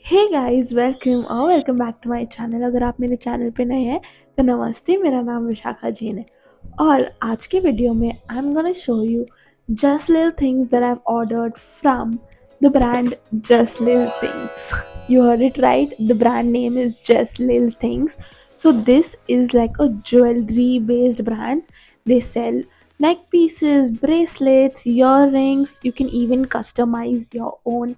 Hey guys, welcome back to my channel. अगर आप मेरे चैनल पे नए हैं तो नमस्ते। मेरा नाम विशाखा जैन है और आज के वीडियो में आई am gonna show you just little things that I have ordered from the brand just little things. You heard it right, the brand name is just little things. So this is like a jewelry based brand. They sell neck pieces, bracelets, earrings. You can even customize your own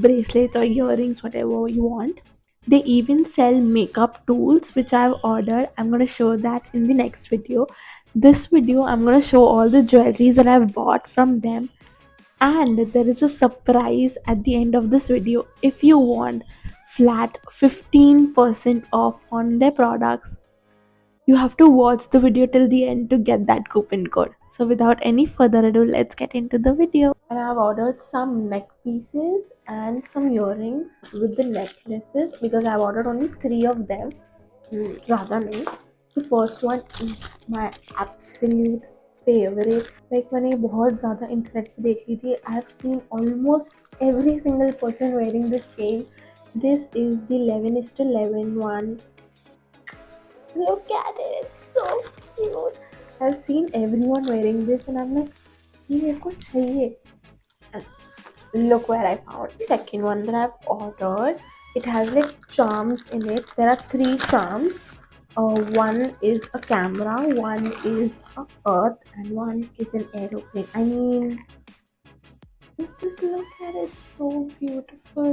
bracelets or earrings, whatever you want. They even sell makeup tools, which I've ordered. I'm gonna show that in the next video. This video, I'm gonna show all the jewelries that I've bought from them, and there is a surprise at the end of this video. If you want flat 15% off on their products, you have to watch the video till the end to get that coupon code. So without any further ado, let's get into the video. And I've ordered some neck pieces and some earrings with the necklaces because I've ordered only 3 of them. Rather nahi. The first one is my absolute favorite. Like मैंने बहुत ज़्यादा internet पे देख ली थी. I have seen almost every single person wearing this chain. This is the 11:11 one. Look at it, it's so cute. I've seen everyone wearing this and I'm like, ये मेरे को चाहिए. And look where I found the second one that I've ordered. It has like charms in it. There are 3 charms. One is a camera, one is a earth, and one is an aeroplane. I mean, just look at it, so beautiful.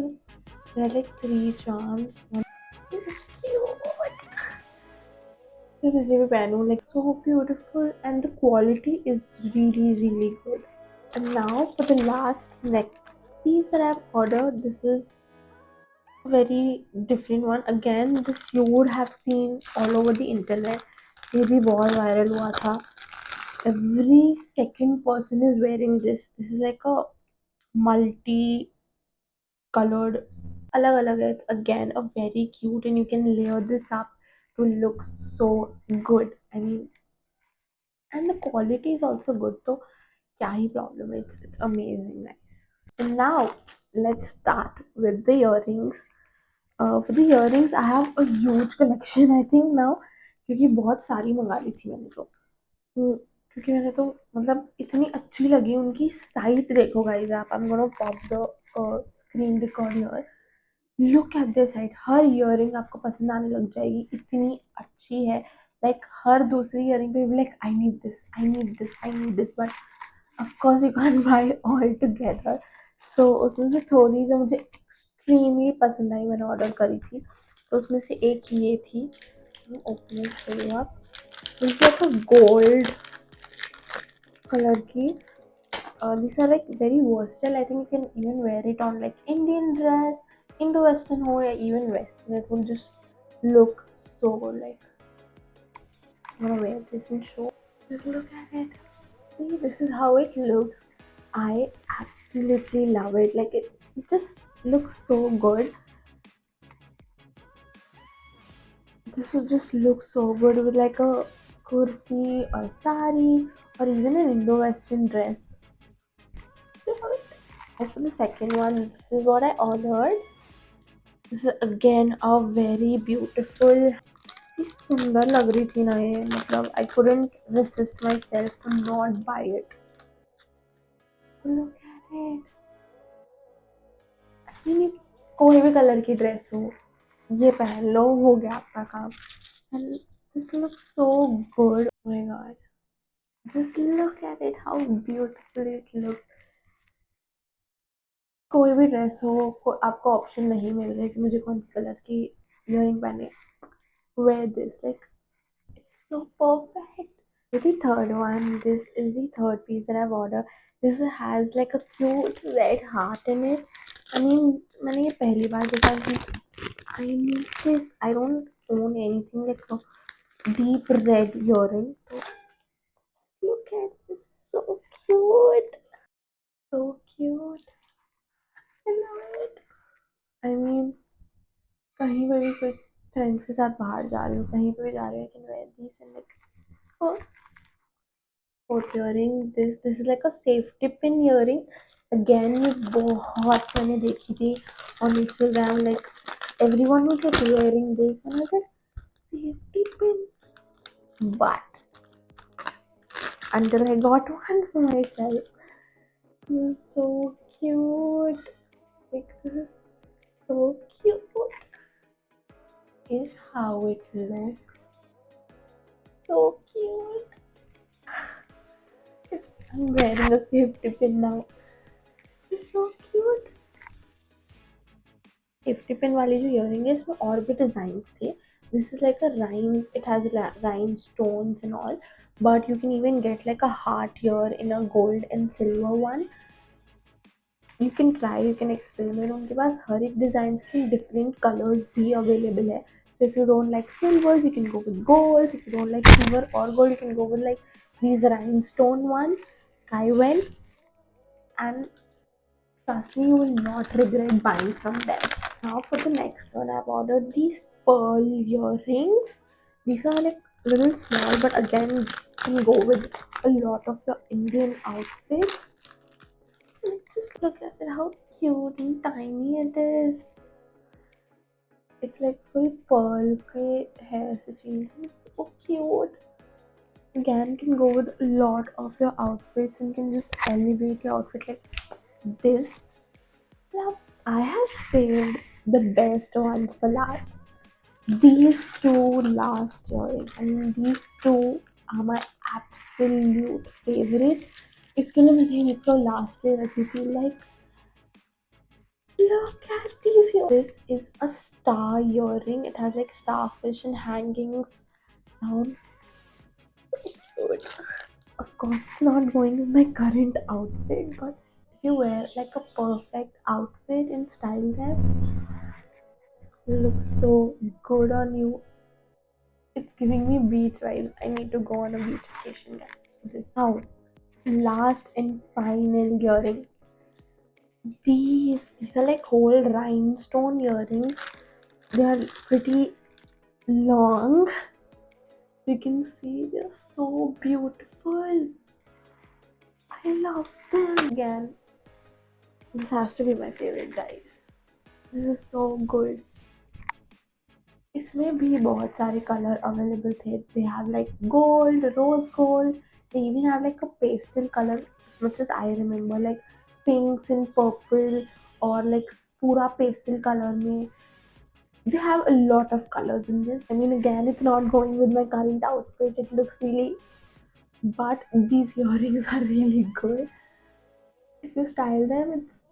There are like 3 charms. One is cute. Seriously, Panu, like so beautiful, and the quality is really good. And now for the last neck piece that I've ordered, this is a very different one. Again, this you would have seen all over the internet. ये भी बहुत viral हुआ था. Every second person is wearing this. This is like a multi colored अलग अलग है. It's again a very cute, and you can layer this up to look so good. I mean, and the quality is also good, so kya hi problem है. It's amazing nice. And now let's start with the earrings. For the earrings I have a huge collection I think now, क्योंकि बहुत सारी मंगा ली थी मैंने तो. क्योंकि मैंने तो मतलब इतनी अच्छी लगी उनकी साइट. देखो गाइस आप, I am gonna pop the screen record here. Look at this side. हर ईयरिंग आपको पसंद आने लग जाएगी, इतनी अच्छी है. लाइक हर दूसरी ईयरिंग पे like I need this, I need this, I need this, but of course you can buy all together. So उसमें से थोड़ी जो मुझे एक्सट्रीमली पसंद आई मैंने ऑर्डर करी थी, तो उसमें से एक ये थी. ओपन इट आप. तो गोल्ड कलर की. These are like very versatile. I think you can even wear it on like Indian dress, Indo-Western ho, or even Western. It will just look so good. Like I'm gonna wear this and show. Just look at it. See, this is how it looks. I absolutely love it. Like it just looks so good. This will just look so good with like a kurti or sari or even an Indo-Western dress. And for the second one, this is what I ordered. This is again a very beautiful. इतनी सुंदर लग रही थी ना ये, मतलब I couldn't resist myself to not buy it. Look at it. I mean, कोई भी कलर की ड्रेस हो, ये पहन लो, हो गया आपका काम. And this looks so good. Oh my god. Just look at it, how beautiful it looks. कोई भी ड्रेस हो, आपको ऑप्शन नहीं मिल रहा है कि मुझे कौन सी कलर की इयरिंग पहने. Wear this, like it's so perfect. The third one, this is the third piece that I've ordered. This has like a cute red heart in it. I mean, मैंने ये पहली बार देखा कि I need this. I don't own anything like a deep red earring. So look at this, so cute, so cute. I love it. I mean, कहीं पे भी कोई friends के साथ बाहर जा रही हो, कहीं पे भी जा रही हो, I can wear these and like oh. Fourth earring, this is like a safety pin earring. Again ये बहुत मैंने देखी थी on Instagram, like everyone was like wearing this, and I was like, safety pin. But until I got one for myself, this is so cute. Like this is so cute. Is how it looks. So cute. I'm wearing a safety pin now. It's so cute. Safety pin वाली जो earring है इसमें और भी designs थे. This is like a rhine, it has rhinestones and all, but you can even get like a heart here in a gold and silver one. You can try, you can experiment. उनके पास हर एक design की different colours भी available है. So if you don't like silvers, you can go with golds. If you don't like silver or gold, you can go with like these rhinestone one, Kaiwen, and trust me, you will not regret buying from them. Now for the next one, I've ordered these pearl earrings. These are like little small, but again, you can go with a lot of your Indian outfits. And just look at it, how cute and tiny it is. It's like full pearl ke hair se chains, and it's so cute. Again, can go with a lot of your outfits and can just elevate your outfit like this. Now, I have saved the best ones for last. These two last earrings. I mean, these two are my absolute favorite. इसके लिए मैंने एक तो last day रखी थी. Like, look at these here. This is a star earring. It has like starfish and hangings down. Good. Of course, it's not going with my current outfit, but if you wear like a perfect outfit and style them, it looks so good on you. It's giving me beach vibes. I need to go on a beach vacation, guys. This now, last and final earring. These are like whole rhinestone earrings. They are pretty long. You can see they're so beautiful. I love them. Again, this has to be my favorite, guys. This is so good. इसमें भी बहुत सारे colour available थे. They have like gold, rose gold, they even have like a pastel colour, as much as I remember, like pinks and purple, और like पूरा pastel colour में. They have a lot of colors in this. I mean, again, it's not going with my current outfit. It looks really, but these earrings are really good. If you style them, it's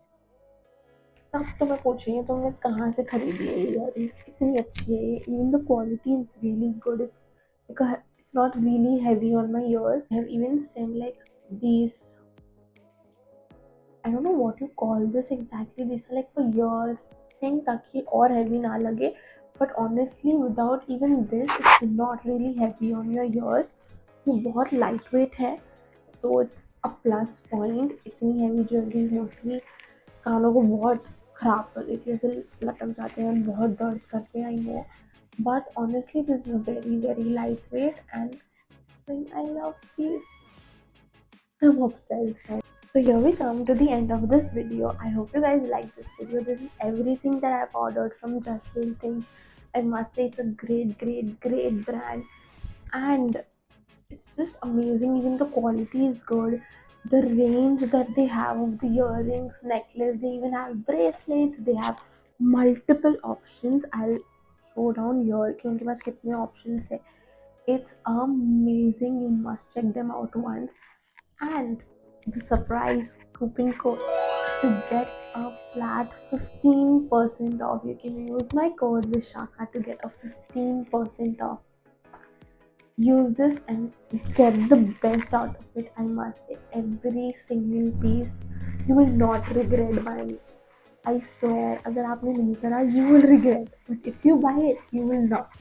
सब. तो मैं पूछ रही हूँ तुमने कहाँ से खरीदी है ये ईयरिंग्स, इतनी अच्छी है ये. Even the quality is really good. It's not really heavy on my years. I have even send like these, I don't know what you call this exactly. These are like for ear thing ताकि और heavy ना लगे. But honestly, without even this, it's not really heavy on your ears. ये बहुत light weight है, तो it's a plus point. इतनी heavy jewellery mostly कानों को बहुत ख़राब कर देती है, ऐसे लटक जाते हैं, बहुत दर्द करते हैं, I know. But honestly this is very very light weight and I love this. I'm obsessed, guys. So here we come to the end of this video. I hope you guys like this video. This is everything that I've ordered from Just Little Things. I must say it's a great brand, and it's just amazing. Even the quality is good. The range that they have of the earrings, necklace, they even have bracelets. They have multiple options. I'll show down here कि उनके पास कितने options है. It's amazing. You must check them out once. And the surprise coupon code to get a flat 15% off. You can use my code Vishaka to get a 15% off. Use this and get the best out of it. I must say, every single piece you will not regret buying. I swear, अगर आपने नहीं करा, you will regret. But if you buy it, you will not.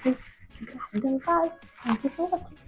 Just grab them, guys. Thank you for watching.